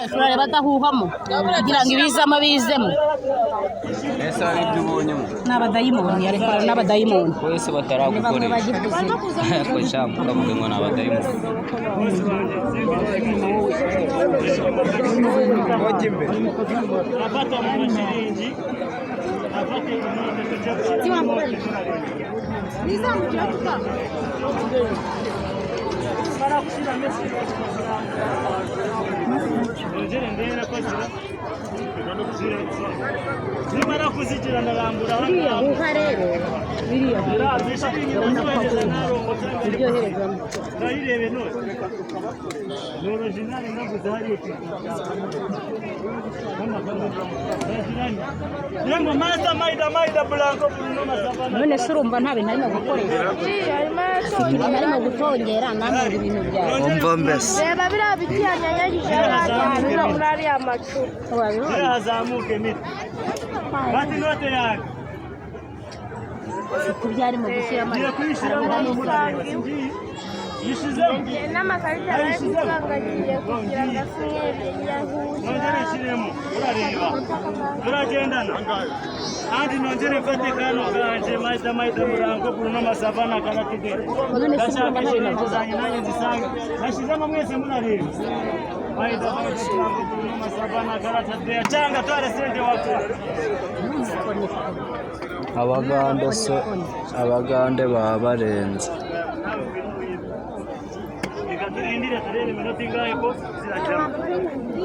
turareba adahuhamo kugira ngo ibizamo bizemo. Ese hari ibyo ubonyemo? Ni abadayimoni, ariko n'abadayimoni wese bataragukorera ko cyangwa ukavuga ngo ni abadayimoni. nimara kuzigira ndarambura biriya huha rero biriya biryoherezamo ndayirebe none ni original naguze hariya yango maida blanco Bruno Masavana. none se urumva nta bintu arimo gukoresha arimo gutongera namwe ibintu byawe umva mbese reba biriya biti yanyanyagije urariya macupa azamuke miti bati note yake kurya arimo gushyiramo n'amakarita arayimusanganiye kugira ngo afunye nongere nshyiremo urareba turagendana kandi nongere mfate kano kanje maida murango Bruno Masavana karatugera gashaka ikintu zanjye nanjye nzisange nashyizemo mwese munareba maida murango Bruno Masavana karatugera cyangwa twarasende wakora abagande baba barenze. turindire turebe iminota ingahe ko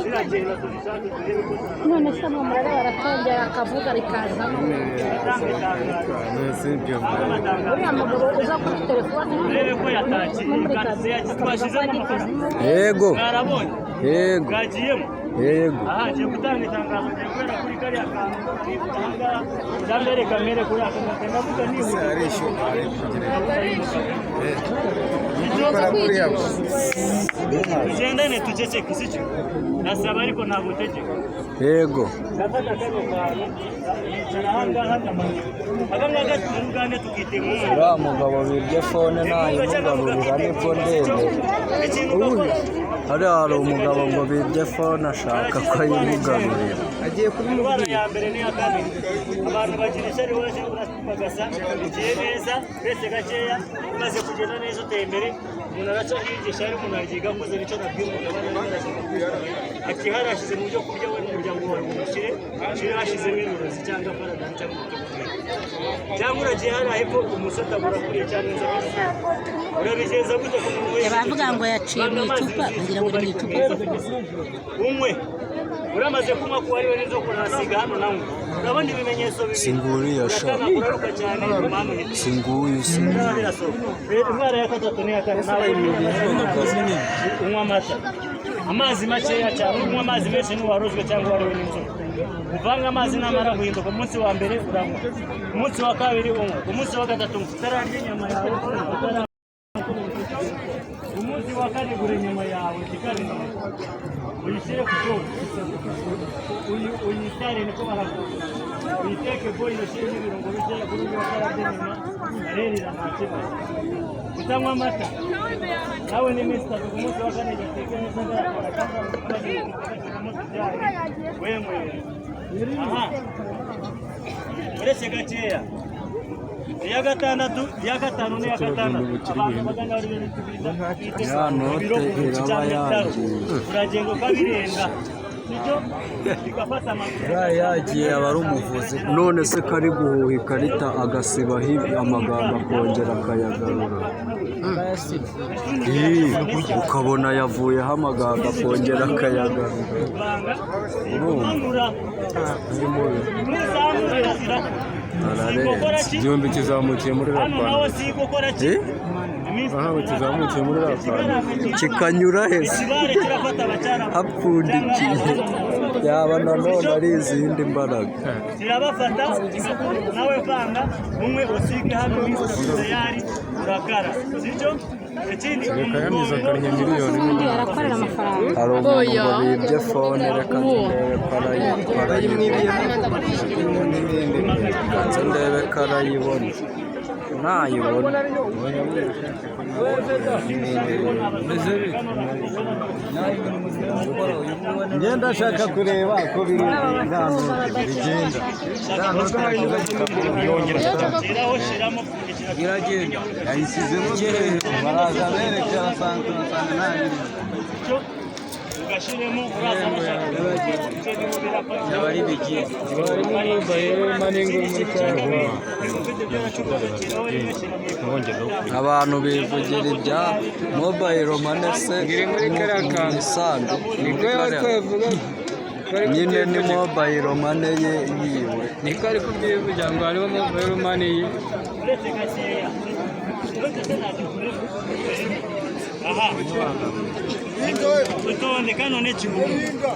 ziragenda tuzishake turebe ko none se mu murare baratongera akavuga bikazamo uriya mugabo uza kuri telefone turebe ko yatakiye twashizemo umukozi Yego mwarabonye yego bwagiyemo yego ngiye gutanga itangazo ngiye kubera kuri kariya kantu ahangaha byambereka mere kuri aka kantu ndavuga tugendane tugeceke sicyo nasaba ariko ntabwo utegeka yego ndafata kano kantu yicara ahangaha akangaha turugane tukitegura uriya mugabo birya fone ntayimugarurira nibwo ndende hariya hari umugabo ngo birya fone ashaka ko ayimugarurira agiye kubimubwira ya mbere n'iya kabiri abantu bagira ishyari waje bagasa igihe neza twese gakeya umaze kugenda neza uteye imbere umuntu araca higisha ariko umuntu aryiga akoze nicyo nabwiye umugabane ati harashize mu byo kurya we n'umuryango wawe umushyire hashyizemo inurozi cyangwa paradani cyangwa cyangwa uragiye hariya hepfo umusota burakuriye cyangwa inzoga urabigenza gute ku muntu wese bavuga ngo yaciye mu icupa kugira ngo ni icupa umwe uramaze kunywa ko ari we n'inzoka urasiga hano nawe urabona ibimenyetso bibiri singuriya sha uraruka cyane impamvu ni singuyu indwara ya gatatu n'iya kane nawe unywa amata amazi makeya cyangwa unywa amazi menshi n'uwarozwe cyangwa wariwe n'inzoka uvanga amazi namara guhinduka umunsi wa mbere uranywa umunsi wa kabiri unywa umunsi wa gatatu utararya inyama yawe umunsi wa kane gura inyama yawe ikarine uyishyire ku cyuma uyitare niko baravuga uyiteke boyi ushyire n'ibirungo bikeya kuri uyu wakarabye inyuma arerera nta kibazo utanywa amata nawe ni iminsi itatu ku munsi wa kane gateke neza agaragara cyangwa ugashyiramo tujyane wemwe aha uretse gakeya iya gatandatu iya gatanu n'iya gatandatu abantu bagana bari uragenda ukabirenga nicyo bigafata amakuru yagiye aba ari umuvuzi none se kari guhuha ikarita agasibaho amagambo akongera akayagarura ukabona yavuyeho amagambo akongera akayagarura igihumbi kizamukiye muri rapani kizamukiye muri rapani kikanyura heza hapfundikiye yaba nanone ari izindi mbaraga kirabafata nawe vanga umwe usige hano tayari urakara sicyo ikindi reka yamiza karinya miliyoni arakorera amafaranga hari umuntu ngo bibye fone reka ndebe ko arayibona ntayibona ngenda ashaka kureba ko bigenda iragenda yayisizemo baraza berekera asanga ugashiremo uraza abari bigiye abantu bivugira ibya mobile money se isanzwe nyine ni mobile money ye yiwe niko ari kubyivugira ngo hariho mobile money ye aha utonde kano n'ekibumba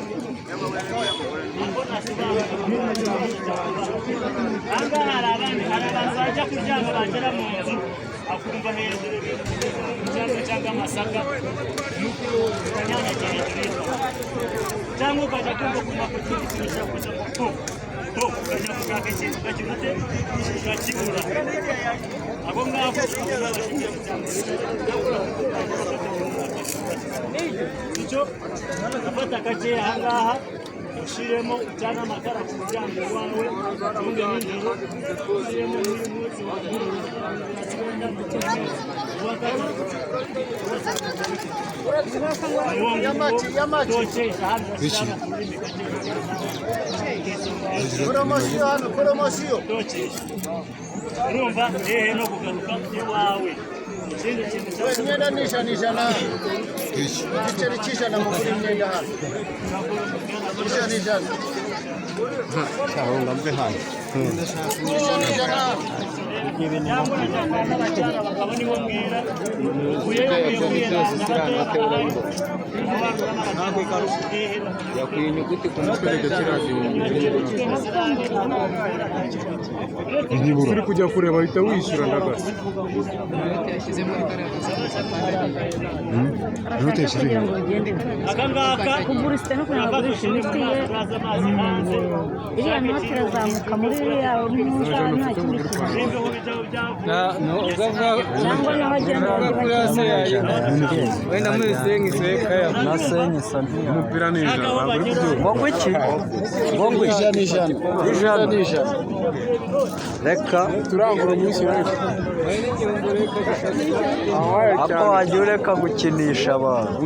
ahangaha hari abantu bajya kuryama bagera mu nzu akumva hejuru icyatsi cyangwa amasaka ukanyanyagira hejuru cyangwa ukajya kumva ku mafoto y'ibikoresho kujya ukajya gushaka ikintu ukakibute ukakibura abo ngabo icyo gafata gakeya ahangaha ushyiremo ujyana amakara ku muryango wawe ubundi nijoro ushyiremo n'uyu munsi urumva hehe no kugaruka iwawe ikindi kintu cyose imyenda ni ijana igiceri cy'ijana mu kuri imyenda hano ijana cyahunga mve hano ijana abagabo nibo mwera yakwiye inyuguti ku mutwe kirazi uri kujya kureba ahita wishyura ndagasa akangaka kugurisha no kunagurisha imiti ye iriya noti irazamuka muri iriya nta kindi kintu cyangwa naho agenda wenda muri sengi sekaya na senyi santiya umupira ni ijana ngo iki ngo ijana reka turangura umunsi wese ako wajya ureka gukinisha abantu